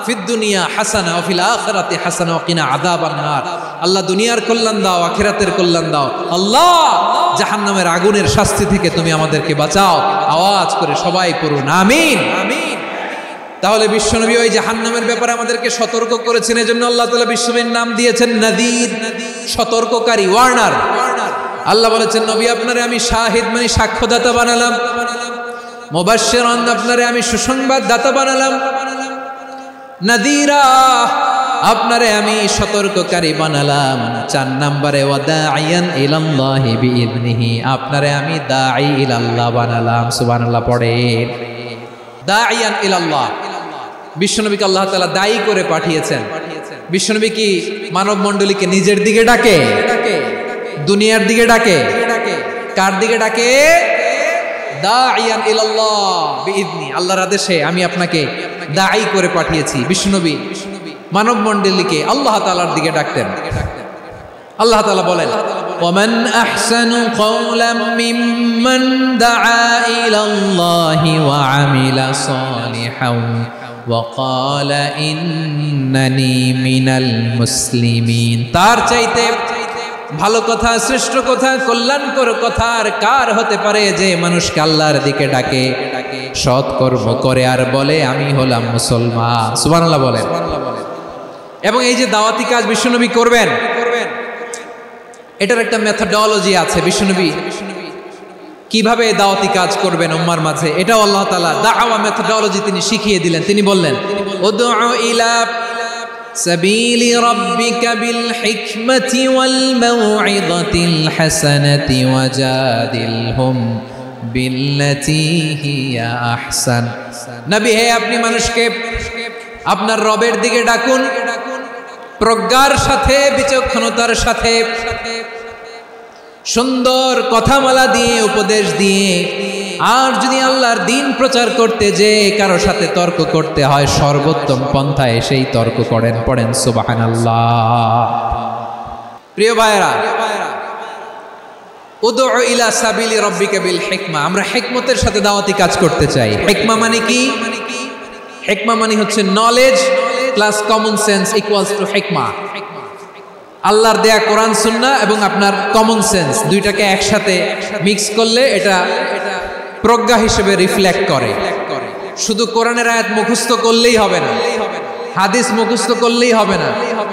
ফিদ দুনিয়া হাসানা ওয়া ফিল আখিরাতি হাসানা ওয়া কিনা আযাবান নার। আল্লাহ দুনিয়ার কল্যাণ দাও, আখিরাতের কল্যাণ দাও। আল্লাহ জাহান্নামের আগুনের শাস্তি থেকে তুমি আমাদেরকে বাঁচাও। আওয়াজ করে সবাই পড়ুন আমিন। তাহলে বিশ্বনবী ওই জাহান্নামের ব্যাপারে আমাদেরকে সতর্ক করেছেন। এজন্য আল্লাহ তাআলা বিশ্বনবীর নাম দিয়েছেন নাযীর, সতর্ককারী, ওয়ার্নার। আল্লাহ বলেছেন নবী আপনারে আমি শাহিদ মানে সাক্ষ্যদাতা বানালাম, মুবাশশিরান আপনারে আমি সুসংবাদ দাতা বানালাম, নাযীরা আপনারে আমি সতর্ককারী বানালাম। 4 নম্বরে ওয়া দাঈয়ান ইলাল্লাহি বিইذনিহি আপনারে আমি দাঈ ইলাল্লাহ বানালাম। সুবহানাল্লাহ পড়েন। দাঈয়ান ইলাল্লাহ, বিশ্বনবীকে আল্লাহ তাআলা দায়ী করে পাঠিয়েছেন। বিশ্বনবী কি মানব মণ্ডলীকে নিজের দিকে ডাকে? দুনিয়ার দিকে ডাকে? কার দিকে ডাকে? দাঈয়ান ইলাল্লাহ বিইذনি, আল্লাহর আদেশে আমি আপনাকে দায়ী করে পাঠিয়েছি। বিশ্বনবী মানব মণ্ডলীকে আল্লাহ তাআলার দিকে ডাকতেন। আল্লাহ তাআলা বলেন ওয়ামান আহসানু কওলাম মিম্মান দাআ ইলাল্লাহি ওয়া আমিলা সালিহান ওয়া ক্বালা ইন্নানি মিনাল মুসলিমিন। তার চাইতে ভালো কথা, শ্রেষ্ঠ কথা, কল্যাণকর কথা আর কার হতে পারে যে মানুষকে আল্লাহর দিকে ডাকে, সৎ কর্ম করে আর বলে আমি হলাম মুসলমান। সুবহানাল্লাহ বলেন। এবং এই যে দাওয়াতি কাজ বিশ্বনবী করবেন, এটার একটা মেথডোলজি আছে। বিশ্বনবী কিভাবে দাওয়াতি কাজ করবেন উম্মার মাঝে, এটাও আল্লাহ তাআলা দাওয়া মেথডোলজি তিনি শিখিয়ে দিলেন। তিনি বললেন উদউ ইলা সাবিলি রাব্বিকা বিল হিকমাতি ওয়াল মাউইযাতিল হাসানাতি ওয়াজাদিলহুম বিল্লাতী হিয়া আহসান। নবী হে আপনি মানুষকে আপনার রবের দিকে ডাকুন, প্রজ্ঞার সাথে, বিচক্ষণতার সাথে, সুন্দর কথামালা দিয়ে, উপদেশ দিয়ে। আর যদি আল্লাহর দ্বীন প্রচার করতে যে কারো সাথে তর্ক করতে হয়, সর্বোত্তম পন্থায় সেই তর্ক করেন। পড়েন সুবহানাল্লাহ। প্রিয় ভাইরা, উদউ ইলা সাবিলি রাব্বিকা বিল হিকমা, আমরা হিকমতের সাথে দাওয়াতি কাজ করতে চাই। হিকমা মানে কি? হিকমা মানে হচ্ছে knowledge plus common sense equals to হিকমা। আল্লাহর দেয়া কোরআন সুন্নাহ এবং আপনার কমন সেন্স দুইটাকে একসাথে মিক্স করলে এটা প্রজ্ঞা হিসেবে রিফ্লেক্ট করে। শুধু কোরআনের আয়াত মুখস্থ করলেই হবে না, হাদিস মুখস্থ করলেই হবে না,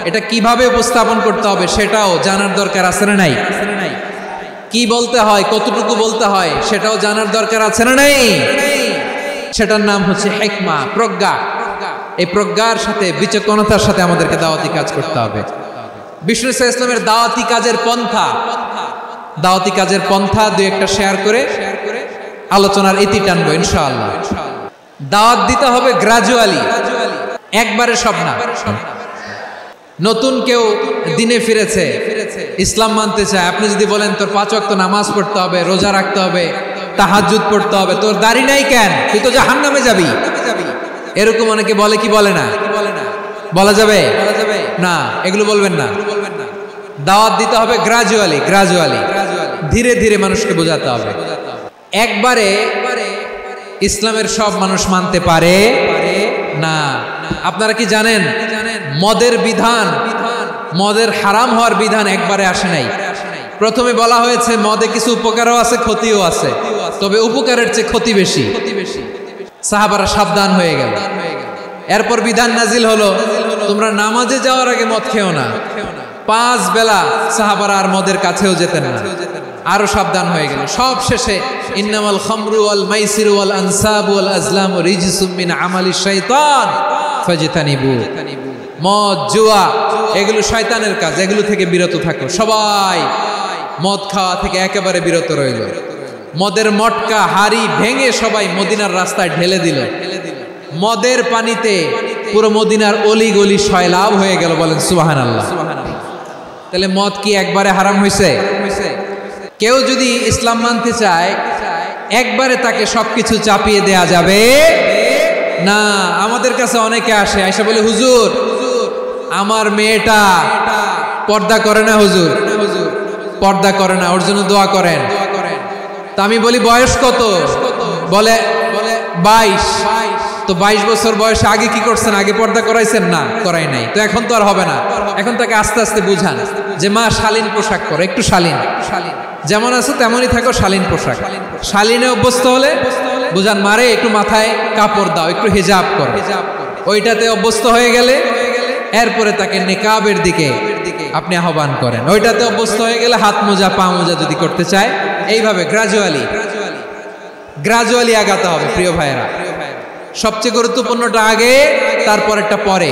এটা কিভাবে উপস্থাপন করতে হবে সেটাও জানার দরকার আছে না নাই? কি বলতে হয়, কতটুকু বলতে হয় সেটাও জানার দরকার আছে না নাই? সেটার নাম হচ্ছে হিকমা, প্রজ্ঞা। এই প্রজ্ঞার সাথে, বিচক্ষণতার সাথে আমাদেরকে দাওয়াতি কাজ করতে হবে। বিষ্ণু ইসলামের দাওয়াতি কাজের পন্থা, দাওয়াতি কাজের পন্থা দুই একটা শেয়ার করে আলোচনার ইতি টানবো ইনশাআল্লাহ। দাওয়াত দিতে হবে গ্রাজুয়ালি, একবারে সব না। নতুন কেউ দিনে ফিরেছে, ইসলাম মানতে চায়, আপনি যদি বলেন তোর 5 ওয়াক্ত নামাজ পড়তে হবে, রোজা রাখতে হবে, তাহাজ্জুদ পড়তে হবে, তোর দাড়ি নাই কেন, তুই তো জাহান্নামে যাবি, এরকম অনেকে বলে কি বলে না? বলা যাবে না, এগুলো বলবেন না। দাওয়াত দিতে হবে গ্রাজুয়ালি, ধীরে ধীরে মানুষকে বোঝাতে হবে। একবারে ইসলামের সব মানুষ মানতে পারে না। আপনারা কি জানেন মদের বিধান, মদের হারাম হওয়ার বিধান একবারে আসে নাই। প্রথমে বলা হয়েছে মদে কিছু উপকারও আছে, ক্ষতিও আছে, তবে উপকারের চেয়ে ক্ষতি বেশি। সাহাবারা সাবধান হয়ে গেল। এরপর বিধান নাজিল হলো, তোমরা নামাজে যাওয়ার আগে মদ খেও না। 5 বেলা সাহাবারা আর মদের কাছেও যেতেন না, আরো সাবধান হয়ে গেল। সব শেষে ইন্নামাল খামরু ওয়াল মাইসিরু ওয়াল আনসাবু ওয়াল আজলামু রিজসুম মিন আমালিশ শাইতান ফাজতানিবু। মদ, জুয়া এগুলো শয়তানের কাজ, এগুলো থেকে বিরত থাকো। সবাই মদ খাওয়া থেকে একেবারে বিরত রইল। মদের মটকা হাড়ি ভেঙে সবাই মদিনার রাস্তায় ঢেলে দিল। মদের পানিতে পুরো মদিনার অলি গলি সয়লাভ হয়ে গেল। বলেন সুবহানাল্লাহ। তাহলে মদ কি একবারে হারাম হয়েছে? কেউ যদি ইসলাম মানতে চায় একবারে তাকে সবকিছু চাপিয়ে দেয়া যাবে না। আমাদের কাছে অনেকে আসে, আয়সা বলে, হুজুর আমার মেয়েটা পর্দা করে না, হুজুর পর্দা করে না, ওর জন্য দোয়া করেন। তা আমি বলি বয়স কত? বলে 22। তো 22 বছর বয়সে আগে কি করছেন? আগে পর্দা করাইছেন? না, করাই নাই। তো এখন তো আর হবে না। এখন তাকে আস্তে আস্তে বুঝান যে মা শালীন পোশাক করো, একটু শালীন, যেমন আছো তেমনই থাকো, শালীন পোশাক। শালীনে অভ্যস্ত হলে বুঝান, মারে একটু মাথায় কাপড় দাও, একটু হিজাব করো। ওইটাতে অভ্যস্ত হয়ে গেলে এরপরে তাকে নিকাবের দিকে আপনি আহ্বান করেন। ওইটাতে অভ্যস্ত হয়ে গেলে হাত মোজা পা মোজা যদি করতে চায়, এইভাবে গ্রাজুয়ালি আগাতে হবে। প্রিয় ভাইয়েরা, সবচেয়ে গুরুত্বপূর্ণটা আগে, তারপরেরটা পরে।